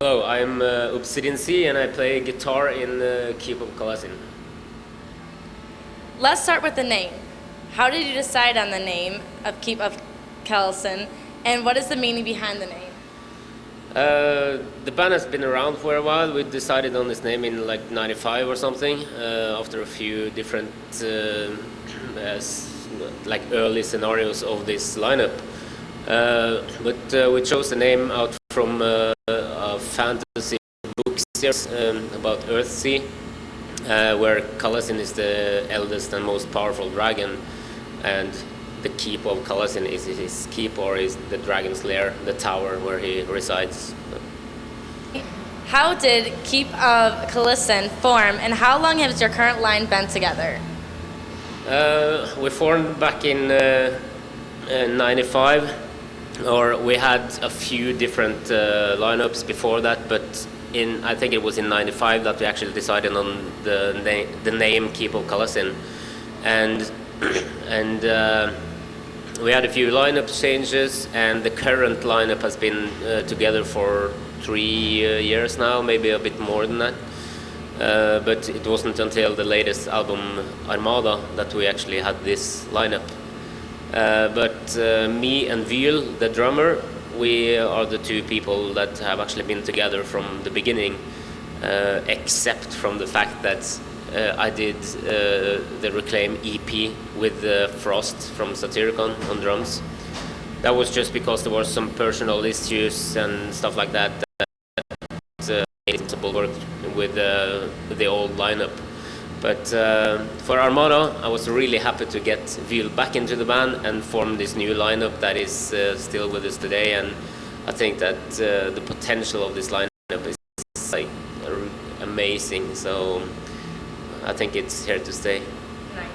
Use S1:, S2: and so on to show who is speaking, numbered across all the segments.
S1: Hello, I'm Obsidian C and I play guitar in Keep of Kalessin.
S2: Let's start with the name. How did you decide on the name of Keep of Kalissen, and what is the meaning behind the name?
S1: The band has been around for a while. We decided on this name in like '95 or something, after a few different like early scenarios of this lineup. But we chose the name out from a fantasy book series about Earthsea, where Kalessin is the eldest and most powerful dragon, and the Keep of Kalissen is his keep, or is the dragon's lair, the tower where he resides.
S2: How did Keep of Kalissen form, and how long has your current line been together?
S1: We formed back in '95, or we had a few different lineups before that, but I think it was in '95 that we actually decided on the name Keep of Kalissen, and we had a few lineup changes, and the current lineup has been together for 3 years now, maybe a bit more than that. But it wasn't until the latest album Armada that we actually had this lineup. But me and Vyl, the drummer, we are the two people that have actually been together from the beginning, except from the fact that I did the Reclaim EP with Frost from Satyricon on drums. That was just because there were some personal issues and stuff like that made it impossible work with the old lineup. But for Armada, I was really happy to get Vyl back into the band and form this new lineup that is still with us today. And I think that the potential of this lineup is like amazing. So I think it's here to stay.
S2: Nice.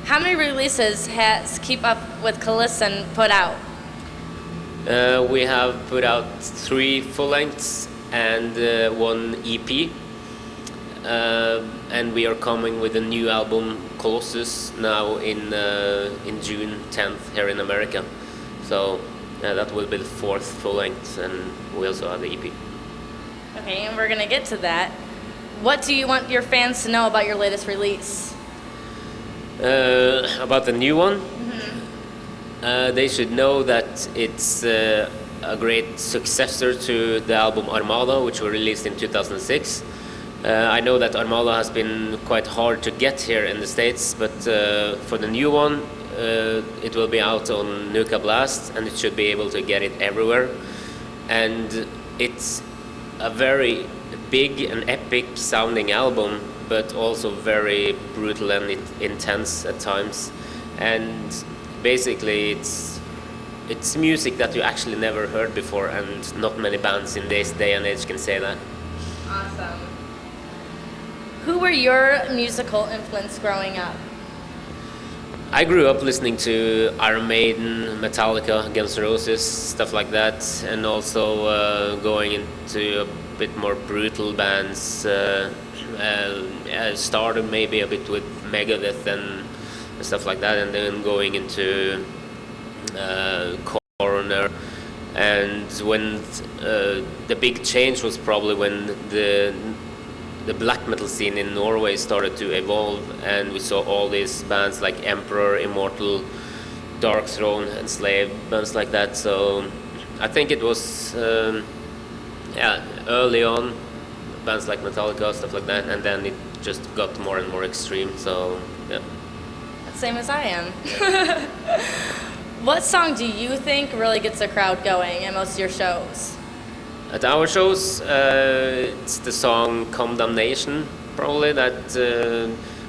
S2: How many releases has Keep Up with Kalissen put out?
S1: We have put out 3 full lengths and 1 EP. And we are coming with a new album, Colossus, now in June 10th here in America. So that will be the 4th full length, and we also have the EP.
S2: Okay, and we're gonna get to that. What do you want your fans to know about your latest release?
S1: About the new one?
S2: Mm-hmm.
S1: They should know that it's a great successor to the album Armada, which we released in 2006. I know that Armada has been quite hard to get here in the States, but for the new one, it will be out on Nuka Blast, and it should be able to get it everywhere. And it's a very big and epic sounding album, but also very brutal and intense at times. And basically it's music that you actually never heard before, and not many bands in this day and age can say that.
S2: Awesome. Who were your musical influence growing up?
S1: I grew up listening to Iron Maiden, Metallica, Guns N' Roses, stuff like that, and also going into a bit more brutal bands. I started maybe a bit with Megadeth and stuff like that, and then going into Coroner. And when the big change was probably when the black metal scene in Norway started to evolve, and we saw all these bands like Emperor, Immortal, Dark Throne, Enslaved, bands like that. So I think it was early on bands like Metallica, stuff like that, and then it just got more and more extreme. So yeah.
S2: Same as I am. What song do you think really gets the crowd going at most of your shows?
S1: At our shows, it's the song Condemnation, probably that.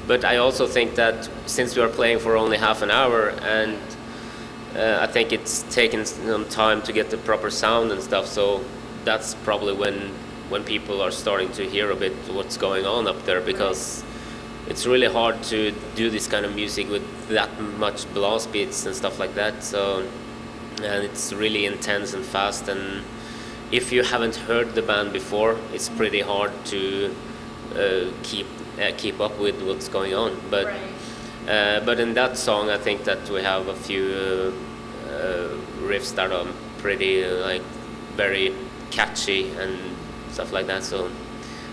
S1: But I also think that since we are playing for only half an hour, and I think it's taken some time to get the proper sound and stuff, so that's probably when people are starting to hear a bit what's going on up there, because it's really hard to do this kind of music with that much blast beats and stuff like that. So, and it's really intense and fast, and if you haven't heard the band before, it's pretty hard to keep up with what's going on. But but in that song, I think that we have a few riffs that are pretty like very catchy and stuff like that. So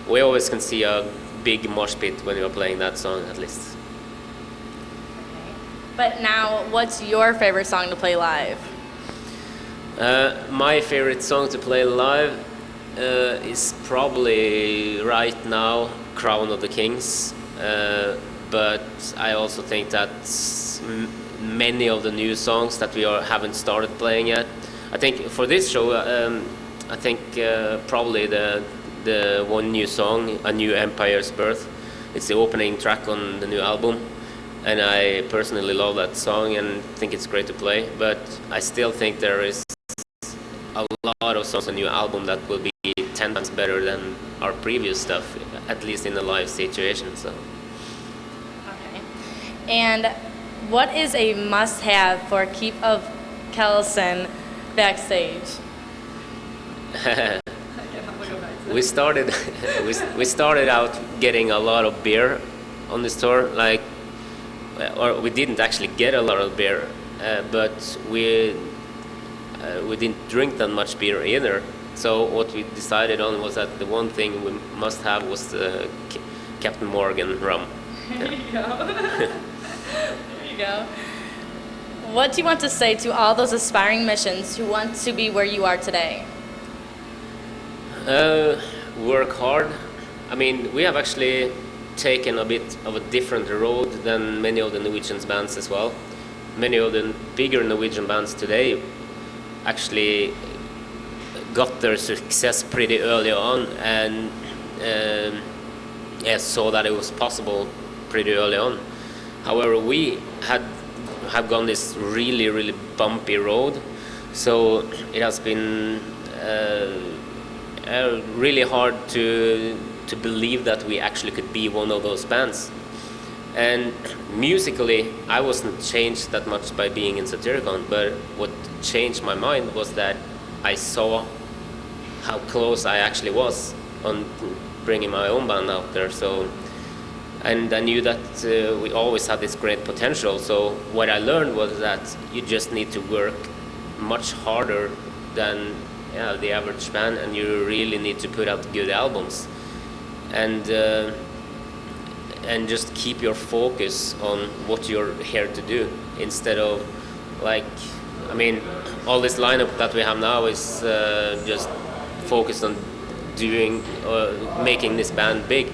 S1: we always can see a big mosh pit when you're playing that song, at least.
S2: But now, what's your favorite song to play live?
S1: My favorite song to play live is probably right now Crown of the Kings, but I also think that many of the new songs that we haven't started playing yet. I think for this show, I think probably the one new song, A New Empire's Birth. It's the opening track on the new album, and I personally love that song and think it's great to play. But I still think there is a lot of songs on the new album that will be 10 times better than our previous stuff, at least in the live situation. So.
S2: Okay. And what is a must-have for Keep of Kalissen backstage?
S1: we started out getting a lot of beer on this tour, or we didn't actually get a lot of beer, but we didn't drink that much beer either. So what we decided on was that the one thing we must have was the Captain Morgan rum.
S2: There you go. There you go. What do you want to say to all those aspiring musicians who want to be where you are today?
S1: Work hard. I mean, we have actually taken a bit of a different road than many of the Norwegian bands as well. Many of the bigger Norwegian bands today actually got their success pretty early on, and saw that it was possible pretty early on. However, we have gone this really bumpy road, so it has been really hard to believe that we actually could be one of those bands. And musically, I wasn't changed that much by being in Satyricon, but what changed my mind was that I saw how close I actually was on bringing my own band out there. So, and I knew that we always had this great potential. So what I learned was that you just need to work much harder than the average band, and you really need to put out good albums, and just keep your focus on what you're here to do, instead of I mean, all this lineup that we have now is just focused on doing making this band big,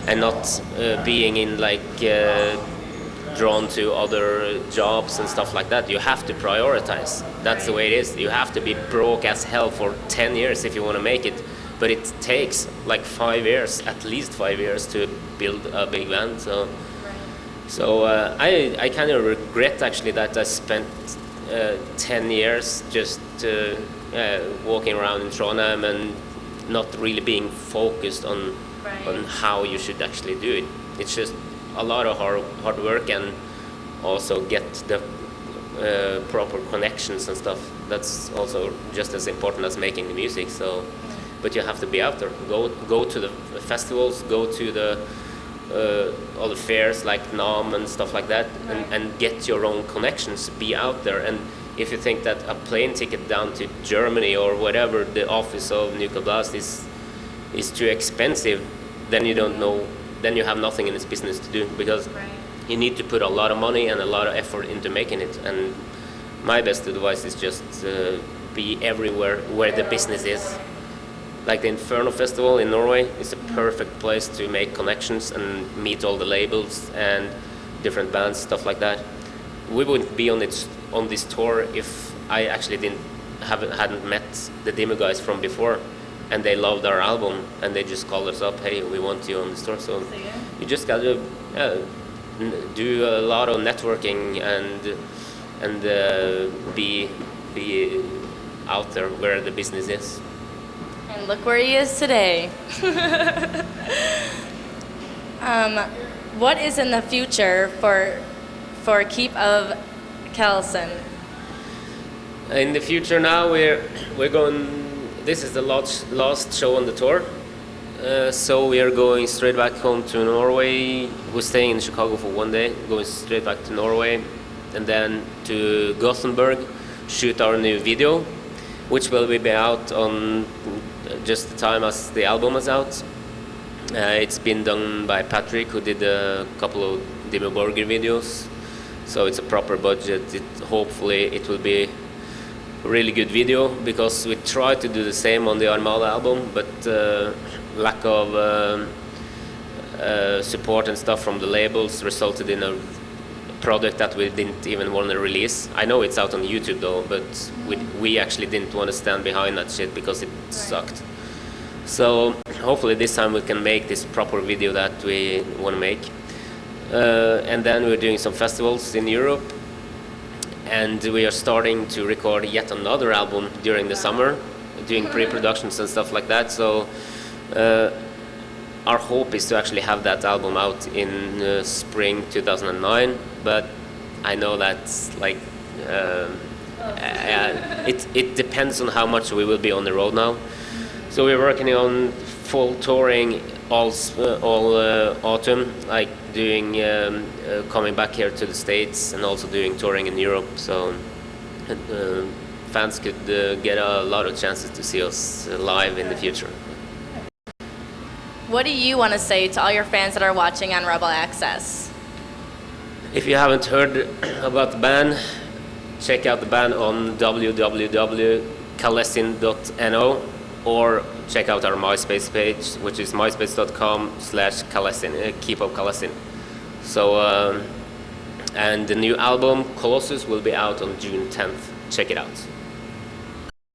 S1: and not being in drawn to other jobs and stuff like that. You have to prioritize. That's the way it is. You have to be broke as hell for 10 years if you want to make it, but it takes 5 years, at least 5 years, to build a big band. So I kind of regret actually that I spent 10 years just walking around in Trondheim and not really being focused on how you should actually do it. It's just a lot of hard work, and also get the proper connections and stuff. That's also just as important as making the music. So, but you have to be out there. Go to the festivals, go to the all the fairs like NAM and stuff like that, and get your own connections. Be out there. And if you think that a plane ticket down to Germany or whatever the office of Nuclear Blast is too expensive, then you don't know. Then you have nothing in this business to do, because you need to put a lot of money and a lot of effort into making it. And my best advice is just be everywhere where the business is. Like the Inferno Festival in Norway is a perfect place to make connections and meet all the labels and different bands, stuff like that. We wouldn't be on this tour if I actually hadn't met the demo guys from before, and they loved our album, and they just called us up, hey, we want you on this tour. So you just gotta do a lot of networking and be out there where the business is.
S2: And look where he is today. What is in the future for Keep of Kalessin?
S1: In the future now, we're going. This is the last show on the tour, so we are going straight back home to Norway. We're staying in Chicago for 1 day, going straight back to Norway, and then to Gothenburg, shoot our new video, which will be out on just the time as the album is out. It's been done by Patrick, who did a couple of Dimmu Borgir videos. So it's a proper budget. Hopefully it will be a really good video, because we tried to do the same on the Armada album, but lack of support and stuff from the labels resulted in a product that we didn't even want to release. I know it's out on YouTube though, but we actually didn't want to stand behind that shit because it sucked. So hopefully this time we can make this proper video that we want to make. And then we're doing some festivals in Europe, and we are starting to record yet another album during the summer, doing pre-productions and stuff like that. So our hope is to actually have that album out in spring 2009, but I know that's like it depends on how much we will be on the road now. So we're working on full touring all autumn, like doing coming back here to the States and also doing touring in Europe. So fans could get a lot of chances to see us live in the future.
S2: What do you want to say to all your fans that are watching on Rebel Access?
S1: If you haven't heard about the band, check out the band on www.kalessin.no, or check out our MySpace page, which is myspace.com/Kalessin, Keep of Kalessin. So, and the new album, Colossus, will be out on June 10th. Check it out.